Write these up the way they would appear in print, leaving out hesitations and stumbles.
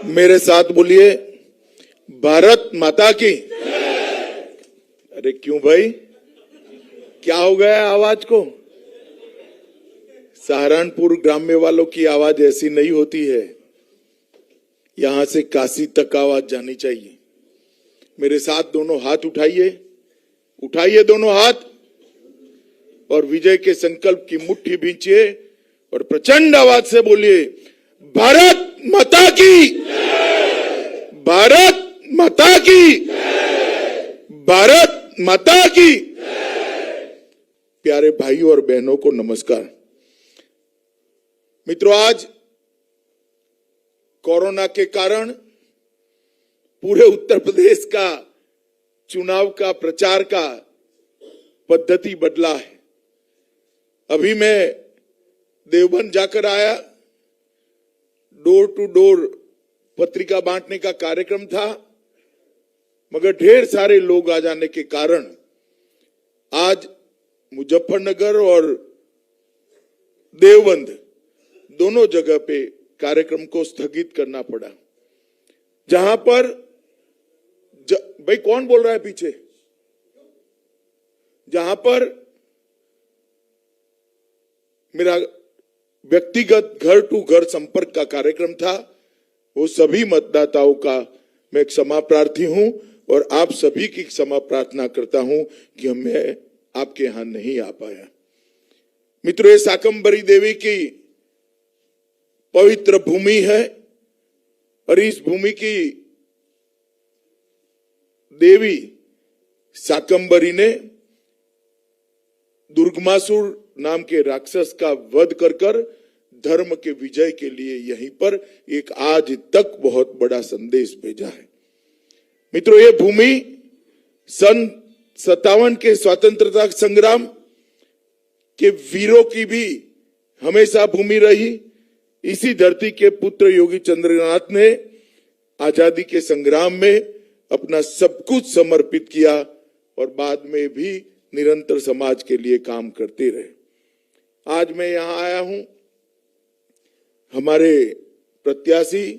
मेरे साथ बोलिए, भारत माता की। अरे क्यों भाई, क्या हो गया आवाज को? सहारनपुर ग्राम्य वालों की आवाज ऐसी नहीं होती है, यहां से काशी तक आवाज जानी चाहिए। मेरे साथ दोनों हाथ उठाइए, उठाइए दोनों हाथ और विजय के संकल्प की मुट्ठी भींचिए और प्रचंड आवाज से बोलिए, भारत माता की, भारत माता की, भारत माता की। प्यारे भाइयों और बहनों को नमस्कार। मित्रों, आज कोरोना के कारण पूरे उत्तर प्रदेश का चुनाव का प्रचार का पद्धति बदला है। अभी मैं देवबंद जाकर आया, डोर टू डोर पत्रिका बांटने का कार्यक्रम था, मगर ढेर सारे लोग आ जाने के कारण आज मुजफ्फरनगर और देवबंद दोनों जगह पे कार्यक्रम को स्थगित करना पड़ा। जहां पर भाई कौन बोल रहा है पीछे? जहां पर मेरा व्यक्तिगत घर टू घर संपर्क का कार्यक्रम था, वो सभी मतदाताओं का मैं क्षमा प्रार्थी हूं और आप सभी की क्षमा प्रार्थना करता हूं कि मैं आपके यहां नहीं आ पाया। मित्रों, ये शाकंभरी देवी की पवित्र भूमि है और इस भूमि की देवी शाकंभरी ने दुर्गमासुर नाम के राक्षस का वध कर कर धर्म के विजय के लिए यहीं पर एक आज तक बहुत बड़ा संदेश भेजा है। मित्रों, ये भूमि सन 57 के स्वतंत्रता संग्राम के वीरों की भी हमेशा भूमि रही। इसी धरती के पुत्र योगी चंद्रनाथ ने आजादी के संग्राम में अपना सब कुछ समर्पित किया और बाद में भी निरंतर समाज के लिए काम करते रहे। आज मैं यहां आया हूं हमारे प्रत्याशी,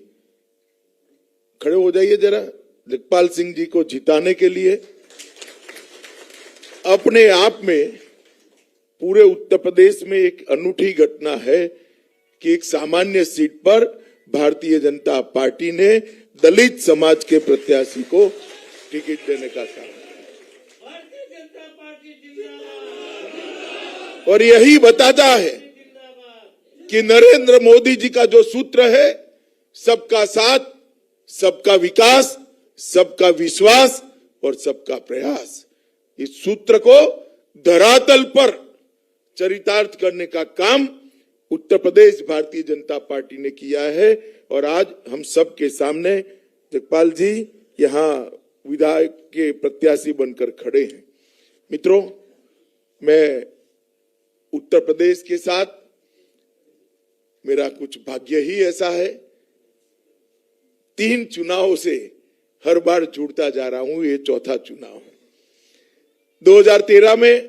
खड़े हो जाइए जरा, जगपाल सिंह जी को जिताने के लिए। अपने आप में पूरे उत्तर प्रदेश में एक अनूठी घटना है कि एक सामान्य सीट पर भारतीय जनता पार्टी ने दलित समाज के प्रत्याशी को टिकट देने का काम, और यही बताता है कि नरेंद्र मोदी जी का जो सूत्र है, सबका साथ, सबका विकास, सबका विश्वास और सबका प्रयास, इस सूत्र को धरातल पर चरितार्थ करने का काम उत्तर प्रदेश भारतीय जनता पार्टी ने किया है। और आज हम सब के सामने जगपाल जी यहां विधायक के प्रत्याशी बनकर खड़े हैं। मित्रों, मैं उत्तर प्रदेश के साथ मेरा कुछ भाग्य ही ऐसा है, 3 चुनाव से हर बार जुड़ता जा रहा हूं, ये चौथा चुनाव है। 2013 में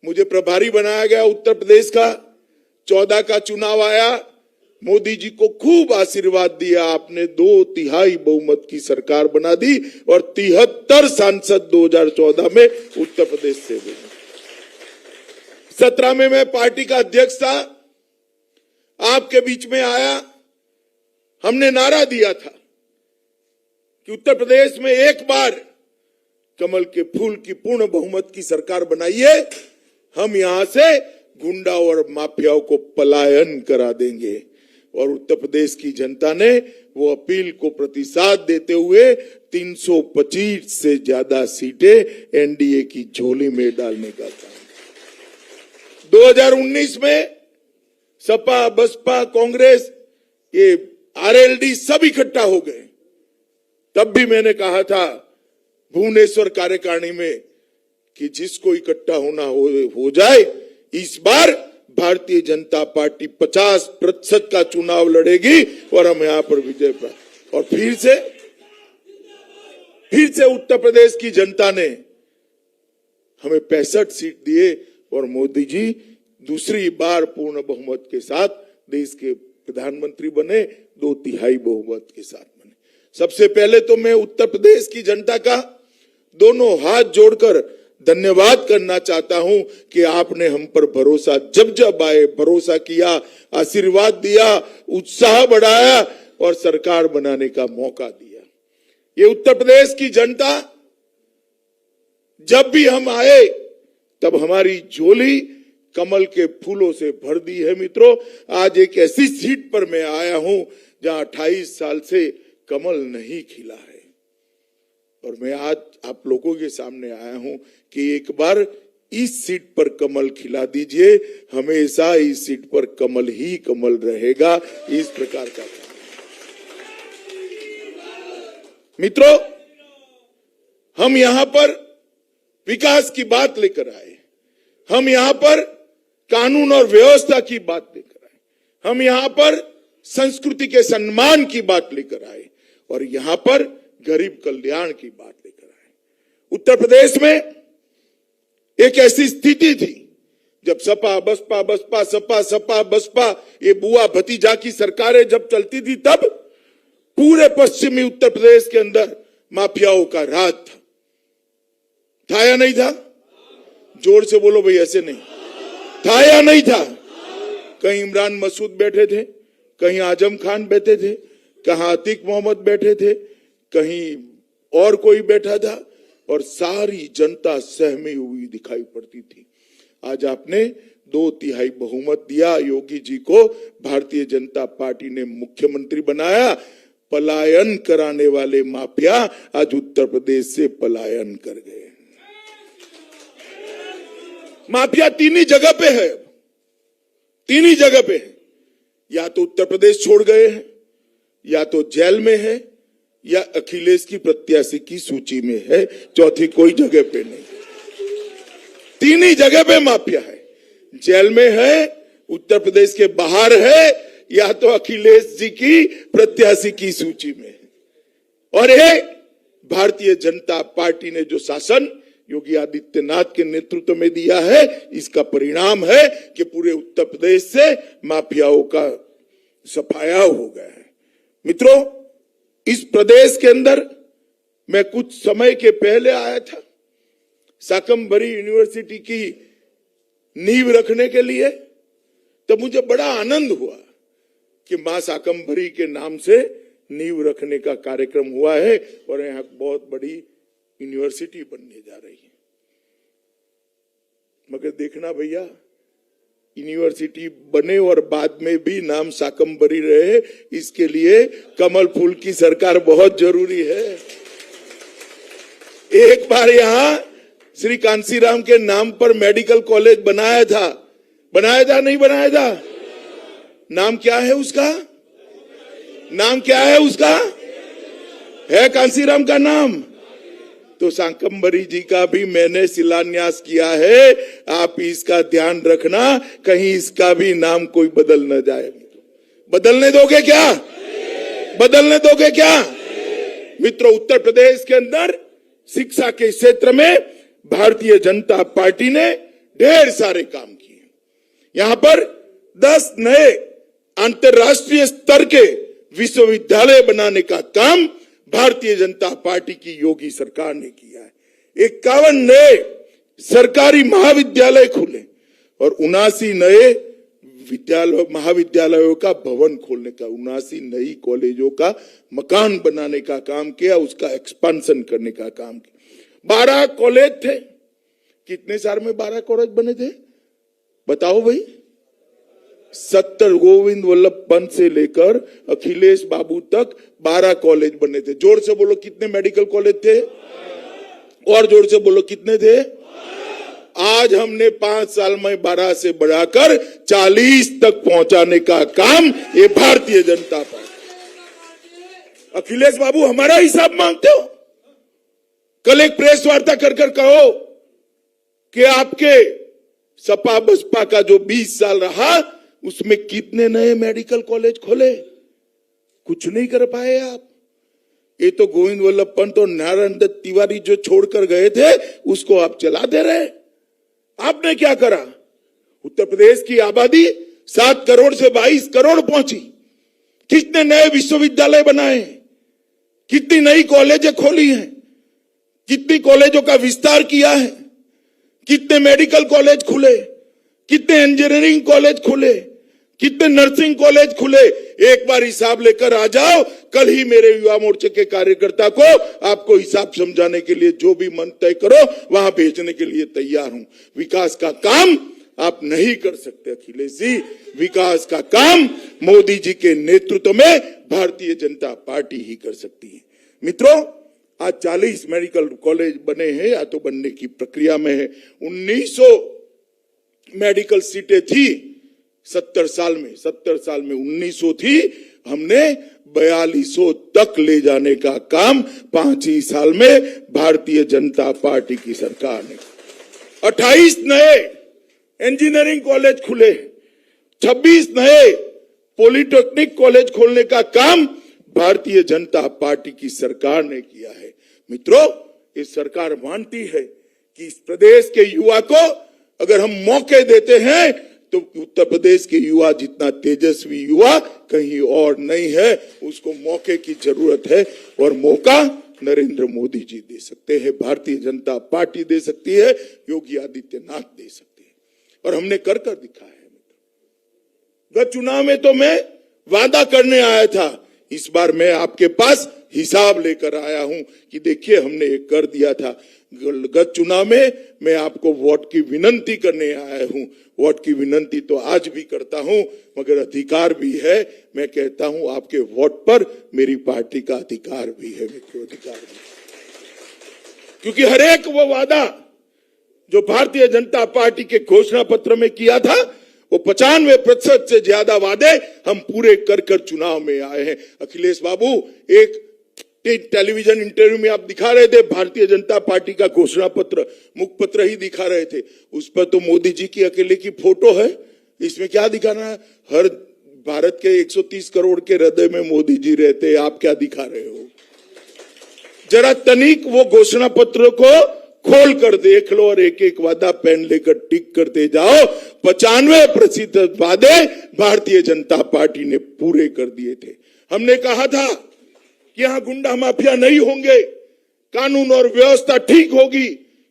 मुझे प्रभारी बनाया गया उत्तर प्रदेश का, 14 का चुनाव आया, मोदी जी को खूब आशीर्वाद दिया, आपने 2/3 बहुमत की सरकार बना दी और 73 सांसद 2014 में उत्तर प्रदेश से बने। 17 में मैं पार्टी का अध्यक्ष था, आपके बीच में आया, हमने नारा दिया था कि उत्तर प्रदेश में एक बार कमल के फूल की पूर्ण बहुमत की सरकार बनाइए, हम यहां से गुंडा और माफियाओं को पलायन करा देंगे। और उत्तर प्रदेश की जनता ने वो अपील को प्रतिसाद देते हुए 325 से ज्यादा सीटें एनडीए की झोली में डालने का काम। 2019 में सपा, बसपा, कांग्रेस, ये आरएलडी सब इकट्ठा हो गए। तब भी मैंने कहा था भुवनेश्वर कार्यकारिणी में कि जिसको इकट्ठा होना हो जाए, इस बार भारतीय जनता पार्टी 50% का चुनाव लड़ेगी और हम यहां पर विजय प्राप्त। और फिर से उत्तर प्रदेश की जनता ने हमें 65 सीट दिए और मोदी जी दूसरी बार पूर्ण बहुमत के साथ देश के प्रधानमंत्री बने 2/3 बहुमत के साथ बने। सबसे पहले तो मैं उत्तर प्रदेश की जनता का दोनों हाथ जोड़कर धन्यवाद करना चाहता हूं कि आपने हम पर भरोसा जब जब आए भरोसा किया, आशीर्वाद दिया, उत्साह बढ़ाया और सरकार बनाने का मौका दिया। ये उत्तर प्रदेश की जनता जब भी हम आए तब हमारी झोली कमल के फूलों से भर दी है। मित्रों, आज एक ऐसी सीट पर मैं आया हूं जहां 28 साल से कमल नहीं खिला है और मैं आज आप लोगों के सामने आया हूं कि एक बार इस सीट पर कमल खिला दीजिए, हमेशा इस सीट पर कमल ही कमल रहेगा। इस प्रकार का मित्रों, हम यहां पर विकास की बात लेकर आए, हम यहां पर कानून और व्यवस्था की बात लेकर आए, हम यहां पर संस्कृति के सम्मान की बात लेकर आए और यहां पर गरीब कल्याण की बात लेकर आए। उत्तर प्रदेश में एक ऐसी स्थिति थी जब सपा बसपा बसपा सपा सपा बसपा ये बुआ भतीजा की सरकारें जब चलती थी तब पूरे पश्चिमी उत्तर प्रदेश के अंदर माफियाओं का राज था या नहीं था? जोर से बोलो भाई, ऐसे नहीं था या नहीं था? कहीं इमरान मसूद बैठे थे, कहीं आजम खान बैठे थे, कहीं आतिक मोहम्मद बैठे थे, कहीं और कोई बैठा था और सारी जनता सहमी हुई दिखाई पड़ती थी। आज आपने 2/3 बहुमत दिया, योगी जी को भारतीय जनता पार्टी ने मुख्यमंत्री बनाया। पलायन कराने वाले माफिया आज उत्तर प्रदेश से पलायन कर गए। माफिया तीन ही जगह पे है, तीन ही जगह पे है, या तो उत्तर प्रदेश छोड़ गए हैं, या तो जेल में है, या अखिलेश की प्रत्याशी की सूची में है, चौथी कोई जगह पे नहीं। तीन ही जगह पे माफिया है, जेल में है, उत्तर प्रदेश के बाहर है, या तो अखिलेश जी की प्रत्याशी की सूची में है। और ये भारतीय जनता पार्टी ने जो शासन योगी आदित्यनाथ के नेतृत्व में दिया है, इसका परिणाम है कि पूरे उत्तर प्रदेश से माफियाओं का सफाया हो गया है। मित्रों, इस प्रदेश के अंदर मैं कुछ समय के पहले आया था शाकंभरी यूनिवर्सिटी की नींव रखने के लिए, तो मुझे बड़ा आनंद हुआ कि मां शाकंभरी के नाम से नींव रखने का कार्यक्रम हुआ है और यहां बहुत बड़ी यूनिवर्सिटी बनने जा रही है। मगर देखना भैया, यूनिवर्सिटी बने और बाद में भी नाम शाकंभरी रहे, इसके लिए कमल फूल की सरकार बहुत जरूरी है। एक बार यहां श्री कांसीराम के नाम पर मेडिकल कॉलेज बनाया था नहीं बनाया था? नाम क्या है उसका? नाम क्या है उसका? है कांसीराम का नाम? तो शाकंभरी जी का भी मैंने शिलान्यास किया है, आप इसका ध्यान रखना, कहीं इसका भी नाम कोई बदल न जाए। बदलने दोगे क्या? बदलने दोगे क्या? मित्रों, उत्तर प्रदेश के अंदर शिक्षा के क्षेत्र में भारतीय जनता पार्टी ने ढेर सारे काम किए। यहां पर 10 नए अंतर्राष्ट्रीय स्तर के विश्वविद्यालय बनाने का काम भारतीय जनता पार्टी की योगी सरकार ने किया है। 51 नए सरकारी महाविद्यालय खुले और 79 नए महाविद्यालयों का भवन खोलने का, 79 नई कॉलेजों का मकान बनाने का काम किया, उसका एक्सपेंशन करने का काम किया। 12 कॉलेज थे। कितने साल में 12 कॉलेज बने थे बताओ भाई? 70 गोविंद वल्लभ पंत से लेकर अखिलेश बाबू तक 12 कॉलेज बने थे। जोर से बोलो, कितने मेडिकल कॉलेज थे? और जोर से बोलो, कितने थे? आज हमने 5 साल में 12 से बढ़ाकर 40 तक पहुंचाने का काम ये भारतीय जनता पार्टी। अखिलेश बाबू हमारा हिसाब मांगते हो? कल एक प्रेस वार्ता कर कहो कि आपके सपा बसपा का जो 20 साल रहा उसमें कितने नए मेडिकल कॉलेज खोले? कुछ नहीं कर पाए आप। ये तो गोविंद वल्लभ पंत और नारायण दत्त तिवारी जो छोड़कर गए थे उसको आप चला दे रहे। आपने क्या करा? उत्तर प्रदेश की आबादी 7 करोड़ से 22 करोड़ पहुंची। कितने नए विश्वविद्यालय बनाए हैं, कितनी नई कॉलेजें खोली हैं, कितनी कॉलेजों का विस्तार किया है, कितने मेडिकल कॉलेज खुले, कितने इंजीनियरिंग कॉलेज खुले, कितने नर्सिंग कॉलेज खुले। एक बार हिसाब लेकर आ जाओ। कल ही मेरे युवा मोर्चे के कार्यकर्ता को आपको हिसाब समझाने के लिए जो भी मन तय करो वहां भेजने के लिए तैयार हूं। विकास का काम आप नहीं कर सकते अखिलेश जी। विकास का काम मोदी जी के नेतृत्व में भारतीय जनता पार्टी ही कर सकती है। मित्रों, आज 40 मेडिकल कॉलेज बने हैं या तो बनने की प्रक्रिया में है। 1900 मेडिकल सीटें थी 70 साल में 1900 थी। हमने 4200 तक ले जाने का काम 5 ही साल में भारतीय जनता पार्टी की सरकार ने। 28 नए इंजीनियरिंग कॉलेज खुले, 26 नए पॉलिटेक्निक कॉलेज खोलने का काम भारतीय जनता पार्टी की सरकार ने किया है। मित्रों, ये सरकार मानती है कि इस प्रदेश के युवा को अगर हम मौके देते हैं तो उत्तर प्रदेश के युवा जितना तेजस्वी युवा कहीं और नहीं है। उसको मौके की जरूरत है और मौका नरेंद्र मोदी जी दे सकते हैं, भारतीय जनता पार्टी दे सकती है, योगी आदित्यनाथ दे सकते हैं और हमने कर दिखाया है। गत चुनाव में तो मैं वादा करने आया था, इस बार मैं आपके पास हिसाब लेकर आया हूं कि देखिए हमने ये कर दिया था। गत चुनाव में मैं आपको वोट की विनंती करने आया हूं। वोट की विनंती तो आज भी करता हूं, मगर अधिकार भी है। मैं कहता हूं आपके वोट पर मेरी पार्टी का अधिकार भी है, मित्रों, अधिकार भी। क्योंकि हर एक वो वादा जो भारतीय जनता पार्टी के घोषणा पत्र में किया था, वो 95% से ज्यादा वादे हम पूरे कर चुनाव में आए हैं। अखिलेश बाबू, एक टेलीविजन इंटरव्यू में आप दिखा रहे थे भारतीय जनता पार्टी का घोषणा पत्र, मुखपत्र ही दिखा रहे थे। उस पर तो मोदी जी की अकेले की फोटो है। इसमें क्या दिखाना है? हर भारत के 130 करोड़ के हृदय में मोदी जी रहते हैं। आप क्या दिखा रहे हो? जरा तनिक वो घोषणा पत्र को खोल कर देख लो और एक एक वादा पेन लेकर टिक करते जाओ। 95% वादे भारतीय जनता पार्टी ने पूरे कर दिए थे। हमने कहा था कि यहां गुंडा माफिया नहीं होंगे, कानून और व्यवस्था ठीक होगी,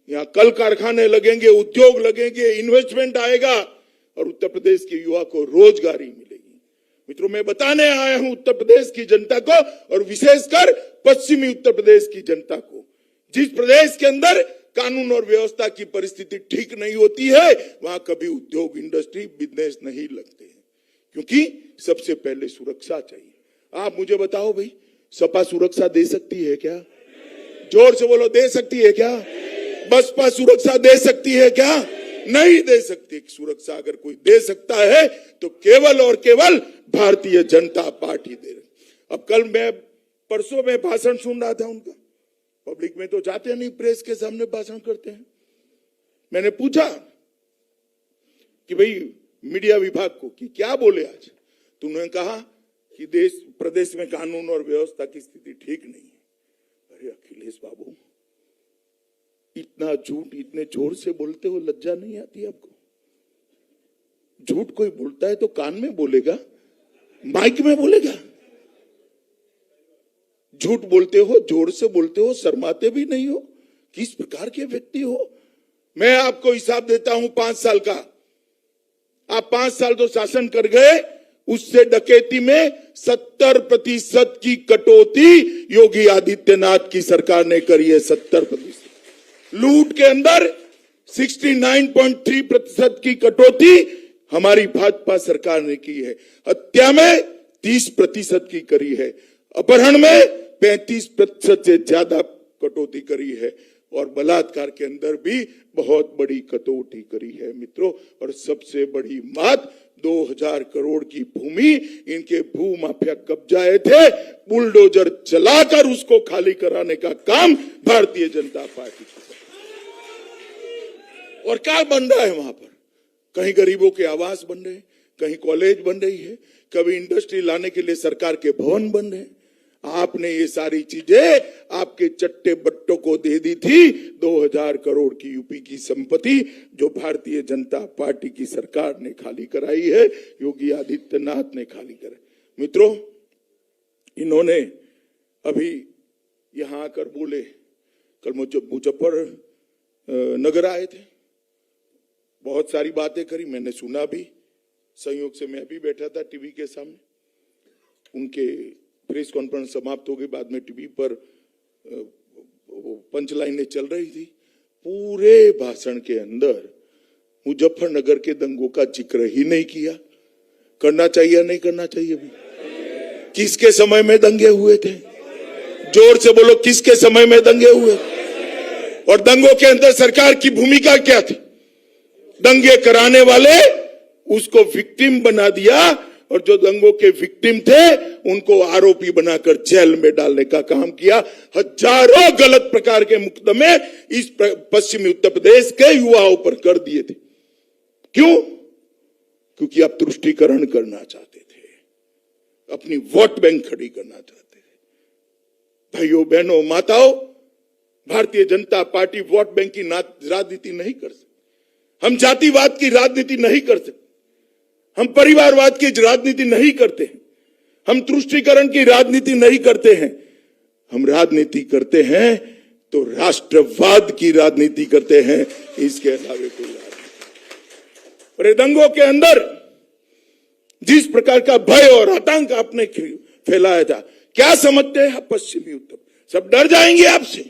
यहां कल कारखाने लगेंगे, उद्योग लगेंगे, इन्वेस्टमेंट आएगा और उत्तर प्रदेश के युवा को रोजगारी मिलेगी। मित्रों, मैं बताने आया हूं उत्तर प्रदेश की जनता को और विशेषकर पश्चिमी उत्तर प्रदेश की जनता को, जिस प्रदेश के अंदर कानून और व्यवस्था की परिस्थिति ठीक नहीं होती है, वहां कभी उद्योग, इंडस्ट्री, बिजनेस नहीं लगते हैं, क्योंकि सबसे पहले सुरक्षा चाहिए। आप मुझे बताओ भाई, सपा सुरक्षा दे सकती है क्या? जोर से बोलो, दे सकती है क्या? बसपा सुरक्षा दे सकती है क्या? नहीं दे सकती। सुरक्षा अगर कोई दे सकता है तो केवल और केवल भारतीय जनता पार्टी दे रही। अब कल मैं परसों में भाषण सुन रहा था उनका, पब्लिक में तो जाते नहीं, प्रेस के सामने भाषण करते हैं। मैंने पूछा कि भाई मीडिया विभाग को कि क्या बोले आज, तो उन्होंने कहा कि प्रदेश में कानून और व्यवस्था की स्थिति ठीक नहीं है। अरे अखिलेश बाबू, इतना झूठ इतने जोर से बोलते हो, लज्जा नहीं आती आपको? झूठ कोई बोलता है तो कान में बोलेगा, माइक में बोलेगा। झूठ बोलते हो, जोर से बोलते हो, शर्माते भी नहीं हो। किस प्रकार के व्यक्ति हो? मैं आपको हिसाब देता हूं 5 साल का। आप 5 साल तो शासन कर गए, उससे डकैती में 70% की कटौती योगी आदित्यनाथ की सरकार ने करी है। 70%। लूट के अंदर 69.3% की कटौती हमारी भाजपा सरकार ने की है। हत्या में 30% की करी है। अपहरण में 35% से ज्यादा कटौती करी है और बलात्कार के अंदर भी बहुत बड़ी कटौती करी है मित्रों। और सबसे बड़ी बात, 2000 करोड़ की भूमि इनके भू माफिया कब्जाए थे, बुलडोजर चलाकर उसको खाली कराने का काम भारतीय जनता पार्टी की। और क्या बन रहा है वहां पर? कहीं गरीबों के आवास बन रहे हैं, कहीं कॉलेज बन रही है, कभी इंडस्ट्री लाने के लिए सरकार के भवन बन रहे हैं। आपने ये सारी चीजें आपके चट्टे बट्टों को दे दी थी। 2000 करोड़ की यूपी की संपत्ति जो भारतीय जनता पार्टी की सरकार ने खाली कराई है, योगी आदित्यनाथ ने खाली कराई। मित्रों, इन्होंने अभी यहां आकर बोले, कल मुजफ्फरनगर आए थे, बहुत सारी बातें करी, मैंने सुना भी, संयोग से मैं भी बैठा था टीवी के सामने। उनके प्रेस कॉन्फ्रेंस समाप्त हो गई, बाद में टीवी पर पंच लाइनें चल रही थी। पूरे भाषण के अंदर मुजफ्फरनगर के दंगों का जिक्र ही नहीं किया। करना चाहिए या नहीं करना चाहिए? भी किसके समय में दंगे हुए थे? जोर से बोलो, किसके समय में दंगे हुए? और दंगों के अंदर सरकार की भूमिका क्या थी? दंगे कराने वाले उसको विक्टिम बना दिया, और जो दंगों के विक्टिम थे उनको आरोपी बनाकर जेल में डालने का काम किया। हजारों गलत प्रकार के मुकदमे इस पश्चिमी उत्तर प्रदेश के युवाओं पर कर दिए थे। क्यों? क्योंकि आप तुष्टीकरण करना चाहते थे, अपनी वोट बैंक खड़ी करना चाहते थे। भाइयों बहनों माताओं, Bharatiya Janata party vote bank की राजनीति नहीं कर सकती, हम जातिवाद की राजनीति नहीं कर सकते, हम परिवारवाद की राजनीति नहीं करते हैं, हम तुष्टीकरण की राजनीति नहीं करते हैं। हम राजनीति करते हैं तो राष्ट्रवाद की राजनीति करते हैं, इसके अलावा कोई राजनीति। और दंगों के अंदर जिस प्रकार का भय और आतंक आपने फैलाया था, क्या समझते हैं आप पश्चिमी उत्तर? सब डर जाएंगे आपसे?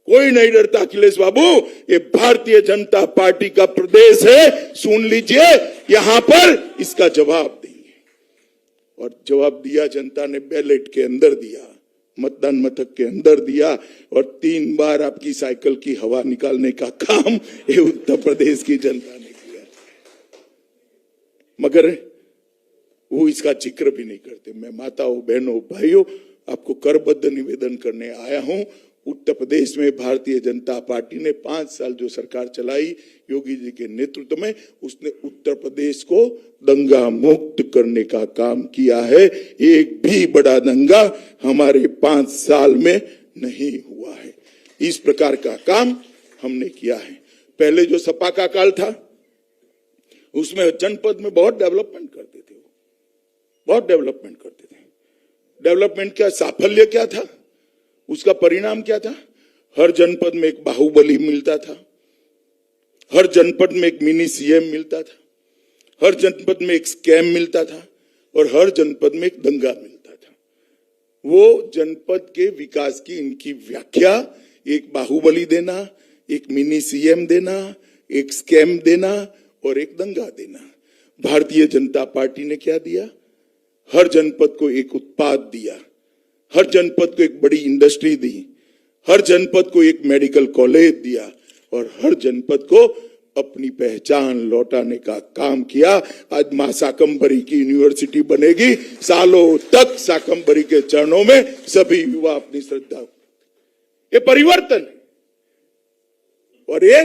कोई नहीं डरता अखिलेश बाबू, ये भारतीय जनता पार्टी का प्रदेश है, सुन लीजिए, यहां पर इसका जवाब देंगे। और जवाब दिया जनता ने, बैलेट के अंदर दिया, मतदान मथक के अंदर दिया, और 3 बार आपकी साइकिल की हवा निकालने का काम ये उत्तर प्रदेश की जनता ने किया। मगर वो इसका जिक्र भी नहीं करते। मैं माताओं बहनों भाइयों आपको करबद्ध निवेदन करने आया हूं। उत्तर प्रदेश में भारतीय जनता पार्टी ने 5 साल जो सरकार चलाई योगी जी के नेतृत्व में, उसने उत्तर प्रदेश को दंगा मुक्त करने का काम किया है। एक भी बड़ा दंगा हमारे 5 साल में नहीं हुआ है। इस प्रकार का काम हमने किया है। पहले जो सपा का काल था उसमें जनपद में बहुत डेवलपमेंट करते थे, बहुत डेवलपमेंट करते थे। डेवलपमेंट का साफल्य क्या था, उसका परिणाम क्या था? हर जनपद में एक बाहुबली मिलता था, हर जनपद में एक मिनी सीएम मिलता था, हर जनपद में एक स्कैम मिलता था, और हर जनपद में एक दंगा मिलता था। वो जनपद के विकास की इनकी व्याख्या, एक बाहुबली देना, एक मिनी सीएम देना, एक स्कैम देना और एक दंगा देना। भारतीय जनता पार्टी ने क्या दिया? हर जनपद को एक उत्पाद दिया, हर जनपद को एक बड़ी इंडस्ट्री दी, हर जनपद को एक मेडिकल कॉलेज दिया, और हर जनपद को अपनी पहचान लौटाने का काम किया। आज मां शाकंभरी की यूनिवर्सिटी बनेगी, सालों तक शाकंभरी के चरणों में सभी युवा अपनी श्रद्धा। ये परिवर्तन है, और ये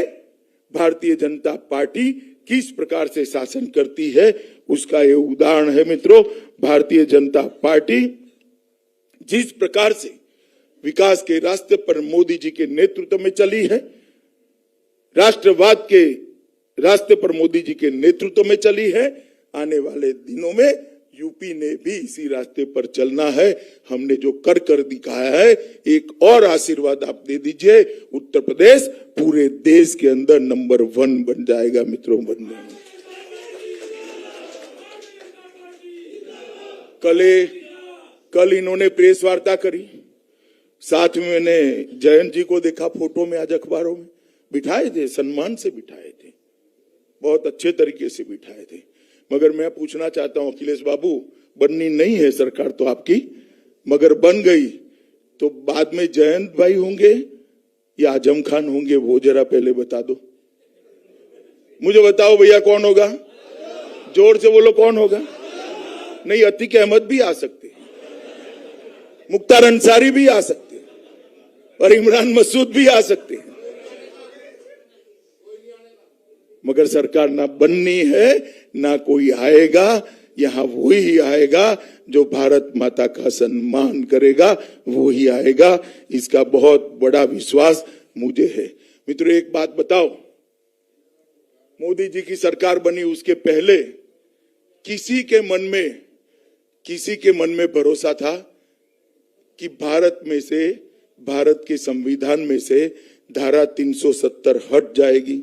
भारतीय जनता पार्टी किस प्रकार से शासन करती है उसका ये उदाहरण है। मित्रों, भारतीय जनता पार्टी जिस प्रकार से विकास के रास्ते पर मोदी जी के नेतृत्व में चली है, राष्ट्रवाद के रास्ते पर मोदी जी के नेतृत्व में चली है, आने वाले दिनों में यूपी ने भी इसी रास्ते पर चलना है। हमने जो कर दिखाया है, एक और आशीर्वाद आप दे दीजिए, उत्तर प्रदेश पूरे देश के अंदर नंबर 1 बन जाएगा। मित्रों, बन जाएगा। कल इन्होंने प्रेस वार्ता करी, साथ में मैंने जयंत जी को देखा फोटो में, आज अखबारों में बिठाए थे, सम्मान से बिठाए थे, बहुत अच्छे तरीके से बिठाए थे। मगर मैं पूछना चाहता हूं अखिलेश बाबू, बननी नहीं है सरकार तो आपकी, मगर बन गई तो बाद में जयंत भाई होंगे या आजम खान होंगे, वो जरा पहले बता दो मुझे। बताओ भैया, कौन होगा? जोर से बोलो, कौन होगा? नहीं, अतीक अहमद भी आ सकते, मुख्तार अंसारी भी आ सकते, और इमरान मसूद भी आ सकते हैं। मगर सरकार ना बननी है, ना कोई आएगा। यहां वही आएगा जो भारत माता का सम्मान करेगा, वही आएगा। इसका बहुत बड़ा विश्वास मुझे है। मित्रों, एक बात बताओ, मोदी जी की सरकार बनी उसके पहले किसी के मन में किसी के मन में भरोसा था कि भारत के संविधान में से धारा 370 हट जाएगी?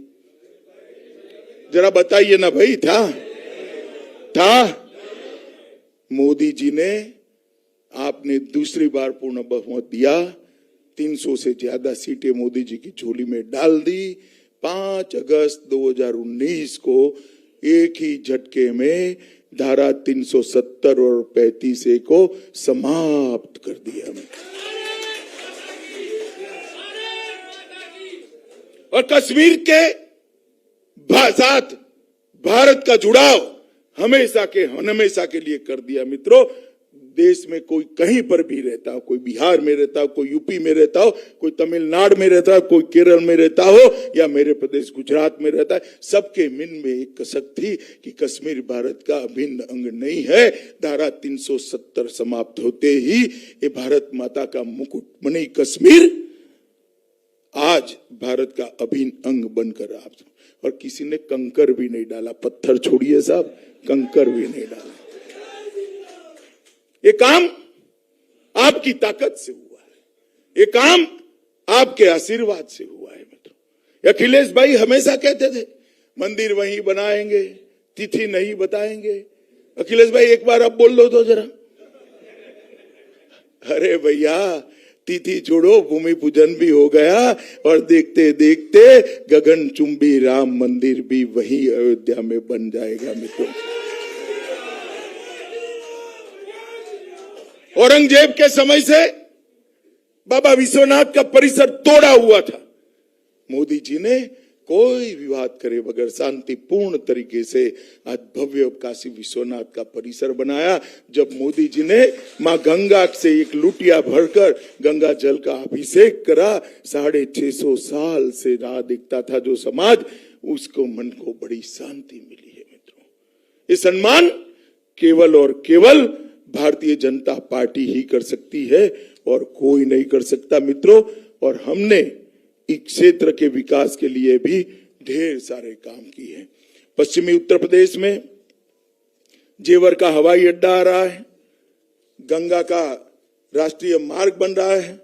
जरा बताइए ना भाई, था? मोदी जी ने, आपने दूसरी बार पूर्ण बहुमत दिया, 300 से ज्यादा सीटें मोदी जी की झोली में डाल दी। 5 अगस्त 2019 को एक ही झटके में धारा 370 और 35A को समाप्त कर दिया। और कश्मीर के साथ भारत का जुड़ाव हमेशा के लिए कर दिया। मित्रों, देश में कोई कहीं पर भी रहता हो, कोई बिहार में रहता हो, कोई यूपी में रहता हो, कोई तमिलनाडु में रहता हो, कोई केरल में रहता हो, या मेरे प्रदेश गुजरात में रहता है, सबके मन में एक कसक थी कि कश्मीर भारत का अभिन्न अंग नहीं है। धारा 370 समाप्त होते ही ये भारत माता का मुकुट मणि कश्मीर आज भारत का अभिन्न अंग बनकर आप, और किसी ने कंकर भी नहीं डाला, पत्थर छोड़िए साहब, कंकर भी नहीं डाला। ये काम आपकी ताकत से हुआ है, ये काम आपके आशीर्वाद से हुआ है। मित्रों, अखिलेश भाई हमेशा कहते थे मंदिर वहीं बनाएंगे, तिथि नहीं बताएंगे। अखिलेश भाई एक बार आप बोल दो तो जरा। अरे भैया, तिथि छोड़ो, भूमि पूजन भी हो गया और देखते देखते गगनचुंबी राम मंदिर भी वही अयोध्या में बन जाएगा। मित्रों, औरंगजेब के समय से बाबा विश्वनाथ का परिसर तोड़ा हुआ था। मोदी जी ने कोई विवाद करे बगैर शांतिपूर्ण तरीके से आज भव्य काशी विश्वनाथ का परिसर बनाया। जब मोदी जी ने मां गंगा से एक लुटिया भरकर गंगा जल का अभिषेक करा, 650 साल से राह देखता था जो समाज, उसको मन को बड़ी शांति मिली है। मित्रों, ये सम्मान केवल और केवल भारतीय जनता पार्टी ही कर सकती है और कोई नहीं कर सकता। मित्रों, और हमने इस क्षेत्र के विकास के लिए भी ढेर सारे काम किए हैं। पश्चिमी उत्तर प्रदेश में जेवर का हवाई अड्डा आ रहा है, गंगा का राष्ट्रीय मार्ग बन रहा है,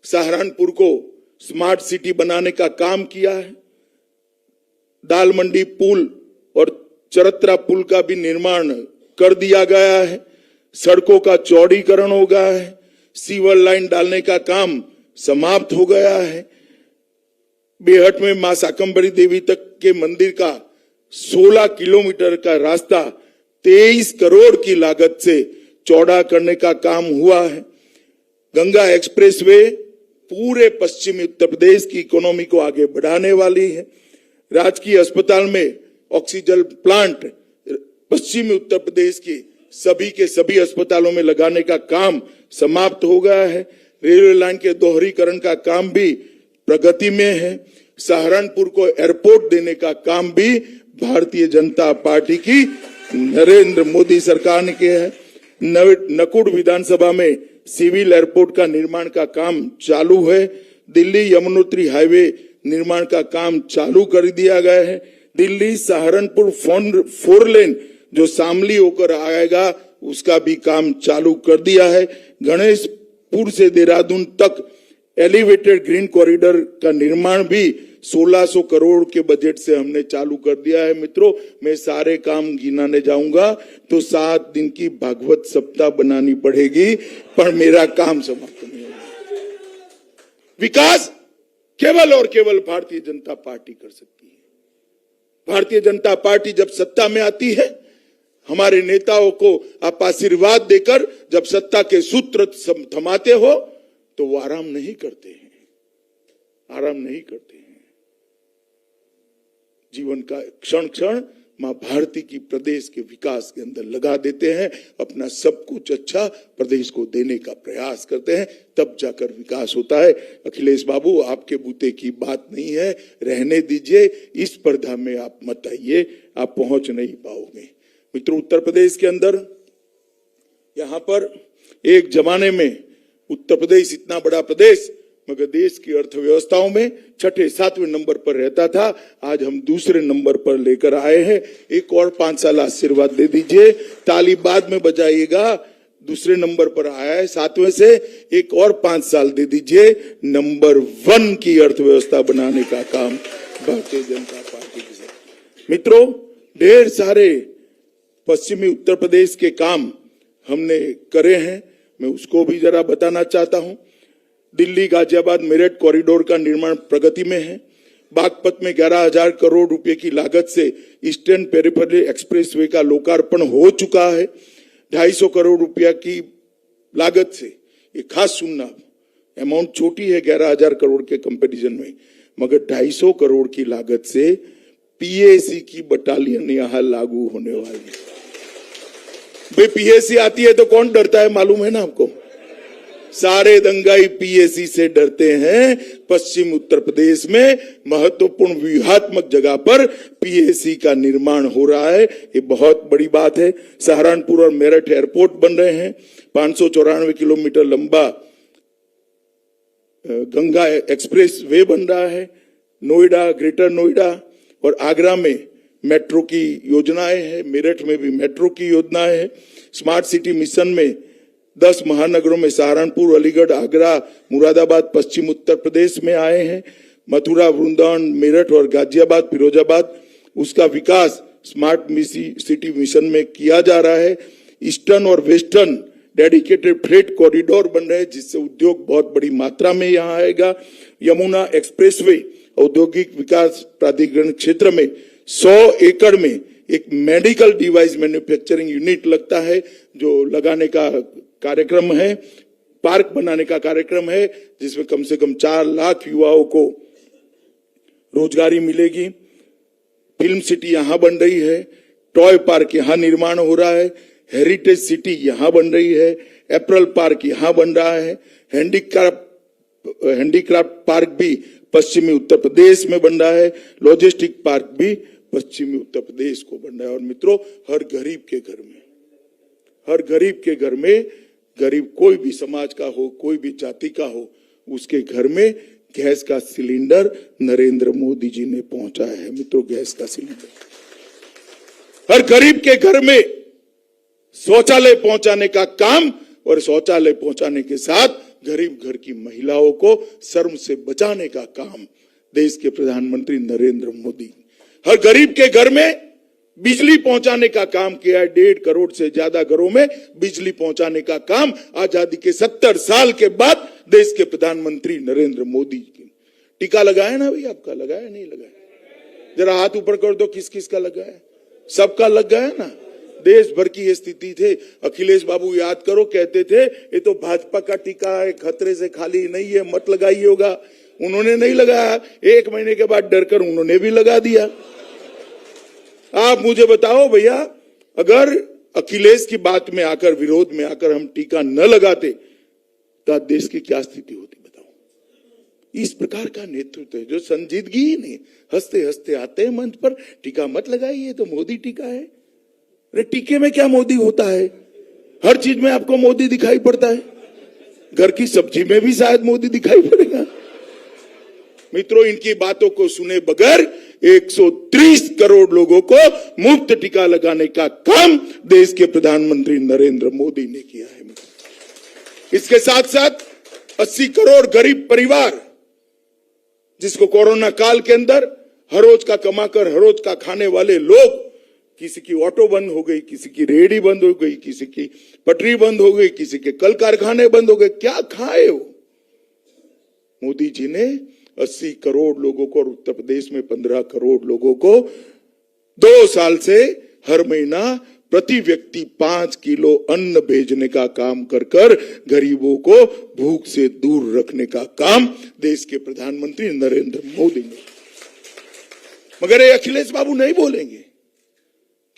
सहारनपुर को स्मार्ट सिटी बनाने का काम किया है, दाल मंडी पुल और चरत्रा पुल का भी निर्माण कर दिया गया है, सड़कों का चौड़ीकरण हो गया है, सीवर लाइन डालने का काम समाप्त हो गया है, बेहट में मां शाकंभरी देवी तक के मंदिर का 16 किलोमीटर का रास्ता 23 करोड़ की लागत से चौड़ा करने का काम हुआ है। गंगा एक्सप्रेसवे पूरे पश्चिमी उत्तर प्रदेश की इकोनॉमी को आगे बढ़ाने वाली है। राजकीय अस्पताल में ऑक्सीजन प्लांट पश्चिमी उत्तर प्रदेश की सभी के सभी अस्पतालों में लगाने का काम समाप्त हो गया है। रेलवे लाइन के दोहरीकरण का काम भी प्रगति में है। सहारनपुर को एयरपोर्ट देने का काम भी भारतीय जनता पार्टी की नरेंद्र मोदी सरकार ने किया है। नकुड़ विधानसभा में सिविल एयरपोर्ट का निर्माण का काम चालू है। दिल्ली यमुनोत्री हाईवे निर्माण का काम चालू कर दिया गया है। दिल्ली सहारनपुर 4 लेन जो शामली होकर आएगा, उसका भी काम चालू कर दिया है। गणेशपुर से देहरादून तक एलिवेटेड ग्रीन कॉरिडोर का निर्माण भी 1600 करोड़ के बजट से हमने चालू कर दिया है। मित्रों, मैं सारे काम गिनाने जाऊंगा तो 7 दिन की भागवत सप्ताह बनानी पड़ेगी, पर मेरा काम समाप्त नहीं होगा। विकास केवल और केवल भारतीय जनता पार्टी कर सकती है। भारतीय जनता पार्टी जब सत्ता में आती है, हमारे नेताओं को आप आशीर्वाद देकर जब सत्ता के सूत्र थमाते हो तो वो आराम नहीं करते हैं, आराम नहीं करते हैं। जीवन का क्षण क्षण मां भारती की प्रदेश के विकास के अंदर लगा देते हैं, अपना सब कुछ अच्छा प्रदेश को देने का प्रयास करते हैं, तब जाकर विकास होता है। अखिलेश बाबू, आपके बूते की बात नहीं है, रहने दीजिए, इस स्पर्धा में आप मत आइए, आप पहुंच नहीं पाओगे। मित्रों, उत्तर प्रदेश के अंदर यहां पर एक जमाने में उत्तर प्रदेश इतना बड़ा प्रदेश, मगर देश की अर्थव्यवस्थाओं में छठे सातवें नंबर पर रहता था। आज हम दूसरे नंबर पर लेकर आए हैं। एक और 5 साल आशीर्वाद दे दीजिए, ताली बाद में बजाइएगा। दूसरे नंबर पर आया है, 7वें से एक और 5 साल दे दीजिए। नंबर 1 की अर्थव्यवस्था बनाने का काम भारतीय जनता पार्टी के साथ। मित्रों, ढेर सारे पश्चिमी उत्तर प्रदेश के काम हमने करे हैं, मैं उसको भी जरा बताना चाहता हूं। दिल्ली गाजियाबाद मेरठ कॉरिडोर का निर्माण प्रगति में है। बागपत में 11,000 करोड़ रुपए की लागत से ईस्टर्न पेरिफेरल एक्सप्रेसवे का लोकार्पण हो चुका है। 250 करोड़ रुपया की लागत से, ये खास सुनना, अमाउंट छोटी है 11,000 करोड़ के कंपैरिजन में, मगर 250 करोड़ की लागत से पीएसी की बटालियन यहां लागू होने वाली है। भाई पीएसी आती है तो कौन डरता है, मालूम है ना आपको? सारे दंगाई पीएसी से डरते हैं। पश्चिम उत्तर प्रदेश में महत्वपूर्ण व्यूहात्मक जगह पर पीएसी का निर्माण हो रहा है, ये बहुत बड़ी बात है। सहारनपुर और मेरठ एयरपोर्ट बन रहे हैं। 594 किलोमीटर लंबा गंगा एक्सप्रेस वे बन रहा है। नोएडा, ग्रेटर नोएडा और आगरा में मेट्रो की योजनाएं हैं। मेरठ में भी मेट्रो की योजनाएं हैं। स्मार्ट सिटी मिशन में 10 महानगरों में सहारनपुर, अलीगढ़, आगरा, मुरादाबाद पश्चिम उत्तर प्रदेश में आए हैं। मथुरा, वृंदावन, मेरठ और गाजियाबाद, फिरोजाबाद, उसका विकास स्मार्ट सिटी मिशन में किया जा रहा है। ईस्टर्न और वेस्टर्न डेडिकेटेड फ्रेट कॉरिडोर बन रहे हैं, जिससे उद्योग बहुत बड़ी मात्रा में यहाँ आएगा। यमुना एक्सप्रेसवे औद्योगिक विकास प्राधिकरण क्षेत्र में 100 एकड़ में एक मेडिकल डिवाइस मैन्युफैक्चरिंग यूनिट लगता है, जो लगाने का कार्यक्रम है। पार्क बनाने का कार्यक्रम है, जिसमें कम से कम 4 लाख युवाओं को रोजगारी मिलेगी। फिल्म सिटी यहां बन रही है। टॉय पार्क यहां निर्माण हो रहा है। हेरिटेज सिटी यहां बन रही है। एप्पल पार्क यहां बन रहा है। हैंडीक्राफ्ट पार्क भी पश्चिमी उत्तर प्रदेश में बन रहा है। लॉजिस्टिक पार्क भी पश्चिमी उत्तर प्रदेश को बन रहा है। और मित्रों, हर गरीब के घर में, गरीब कोई भी समाज का हो, कोई भी जाति का हो, उसके घर में गैस का सिलेंडर नरेंद्र मोदी जी ने पहुंचाया है। मित्रों, गैस का सिलेंडर हर गरीब के घर में शौचालय पहुंचाने का काम, और शौचालय पहुंचाने के साथ गरीब घर की महिलाओं को शर्म से बचाने का काम देश के प्रधानमंत्री नरेंद्र मोदी। हर गरीब के घर में बिजली पहुंचाने का काम किया है। 1.5 करोड़ से ज्यादा घरों में बिजली पहुंचाने का काम आजादी के 70 साल के बाद देश के प्रधानमंत्री नरेंद्र मोदी की। टीका लगाया ना भाई, आपका लगाया नहीं लगाया? जरा हाथ ऊपर कर दो, किस किस का लगा है? सबका लग गया है ना। देश भर की ये स्थिति थे। अखिलेश बाबू याद करो, कहते थे ये तो भाजपा का टीका है, खतरे से खाली नहीं है, मत लगाइए होगा। उन्होंने नहीं लगाया, 1 महीने के बाद डरकर उन्होंने भी लगा दिया। आप मुझे बताओ भैया, अगर अखिलेश की बात में आकर, विरोध में आकर हम टीका न लगाते तो आज देश की क्या स्थिति होती, बताओ। इस प्रकार का नेतृत्व है जो संजीदगी ही नहीं, हंसते हंसते आते हैं मंच पर, टीका मत लगाइए तो मोदी टीका है। अरे टीके में क्या मोदी होता है? हर चीज में आपको मोदी दिखाई पड़ता है। घर की सब्जी में भी शायद मोदी दिखाई पड़ेगा। मित्रों, इनकी बातों को सुने बगैर 130 करोड़ लोगों को मुफ्त टीका लगाने का काम देश के प्रधानमंत्री नरेंद्र मोदी ने किया है। इसके साथ साथ 80 करोड़ गरीब परिवार, जिसको कोरोना काल के अंदर हर रोज का कमाकर हर रोज का खाने वाले लोग, किसी की ऑटो बंद हो गई, किसी की रेहड़ी बंद हो गई, किसी की पटरी बंद हो गई, किसी के कल कारखाने बंद हो गए, क्या खाए हो? मोदी जी ने 80 करोड़ लोगों को और उत्तर प्रदेश में 15 करोड़ लोगों को 2 साल से हर महीना प्रति व्यक्ति 5 किलो अन्न भेजने का काम कर कर गरीबों को भूख से दूर रखने का काम देश के प्रधानमंत्री नरेंद्र मोदी ने। मगर ये अखिलेश बाबू नहीं बोलेंगे,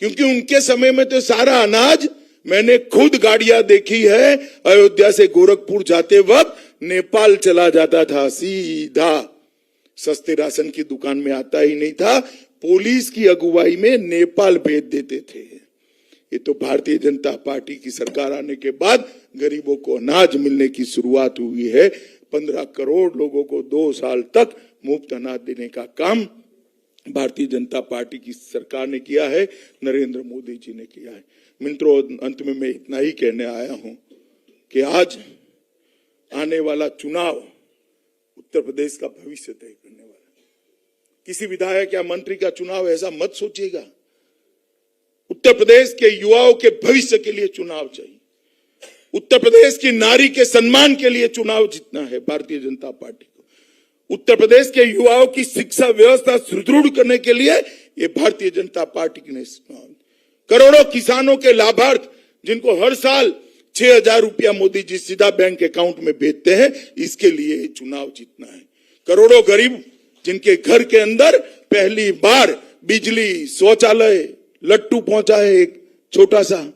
क्योंकि उनके समय में तो सारा अनाज, मैंने खुद गाड़ियां देखी है, अयोध्या से गोरखपुर जाते वक्त नेपाल चला जाता था सीधा। सस्ते राशन की दुकान में आता ही नहीं था, पुलिस की अगुवाई में नेपाल भेज देते थे। ये तो भारतीय जनता पार्टी की सरकार आने के बाद गरीबों को अनाज मिलने की शुरुआत हुई है। 15 करोड़ लोगों को 2 साल तक मुफ्त अनाज देने का काम भारतीय जनता पार्टी की सरकार ने किया है, नरेंद्र मोदी जी ने किया है। मित्रों, अंत में मैं इतना ही कहने आया हूं कि आज आने वाला चुनाव उत्तर प्रदेश का भविष्य तय करने वाला है। किसी विधायक या मंत्री का चुनाव ऐसा मत सोचिएगा। उत्तर प्रदेश के युवाओं के भविष्य के लिए चुनाव चाहिए। उत्तर प्रदेश की नारी के सम्मान के लिए चुनाव जीतना है भारतीय जनता पार्टी को। उत्तर प्रदेश के युवाओं की शिक्षा व्यवस्था सुदृढ़ करने के लिए ये भारतीय जनता पार्टी ने करोड़ों किसानों के लाभार्थ जिनको हर साल 6,000 रुपया मोदी जी सीधा बैंक अकाउंट में भेजते हैं, इसके लिए चुनाव जीतना है। करोड़ों गरीब जिनके घर के अंदर पहली बार बिजली, शौचालय, लट्टू पहुंचा है एक छोटा सा,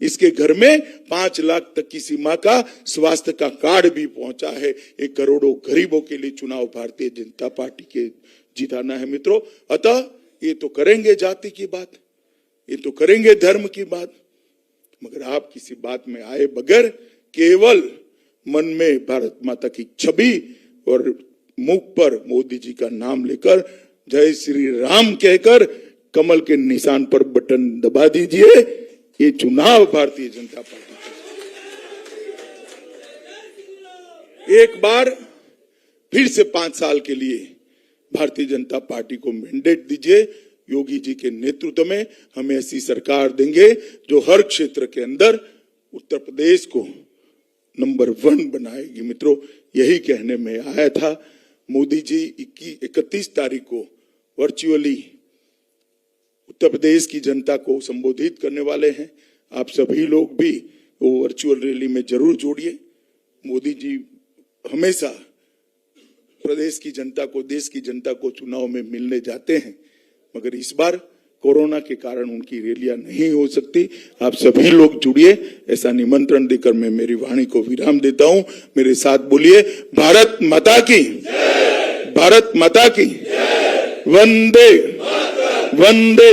इसके घर में 5 लाख तक की सीमा का स्वास्थ्य का कार्ड भी पहुंचा है। एक करोड़ों गरीबों के लिए चुनाव भारतीय जनता पार्टी के जिताना है मित्रों। अतः ये तो करेंगे जाति की बात, ये तो करेंगे धर्म की बात, मगर आप किसी बात में आए बगैर केवल मन में भारत माता की छवि और मुख पर मोदी जी का नाम लेकर जय श्री राम कहकर कमल के निशान पर बटन दबा दीजिए। ये चुनाव भारतीय जनता पार्टी का। एक बार फिर से 5 साल के लिए भारतीय जनता पार्टी को मैंडेट दीजिए। योगी जी के नेतृत्व में हम ऐसी सरकार देंगे जो हर क्षेत्र के अंदर उत्तर प्रदेश को नंबर 1 बनाएगी। मित्रों, यही कहने में आया था। मोदी जी 31 तारीख को वर्चुअली उत्तर प्रदेश की जनता को संबोधित करने वाले हैं। आप सभी लोग भी वो वर्चुअल रैली में जरूर जोड़िए। मोदी जी हमेशा प्रदेश की जनता को, देश की जनता को चुनाव में मिलने जाते हैं, मगर इस बार कोरोना के कारण उनकी रैलियां नहीं हो सकती। आप सभी लोग जुड़िए, ऐसा निमंत्रण देकर मैं मेरी वाणी को विराम देता हूं। मेरे साथ बोलिए, भारत माता की, भारत माता की, वंदे वंदे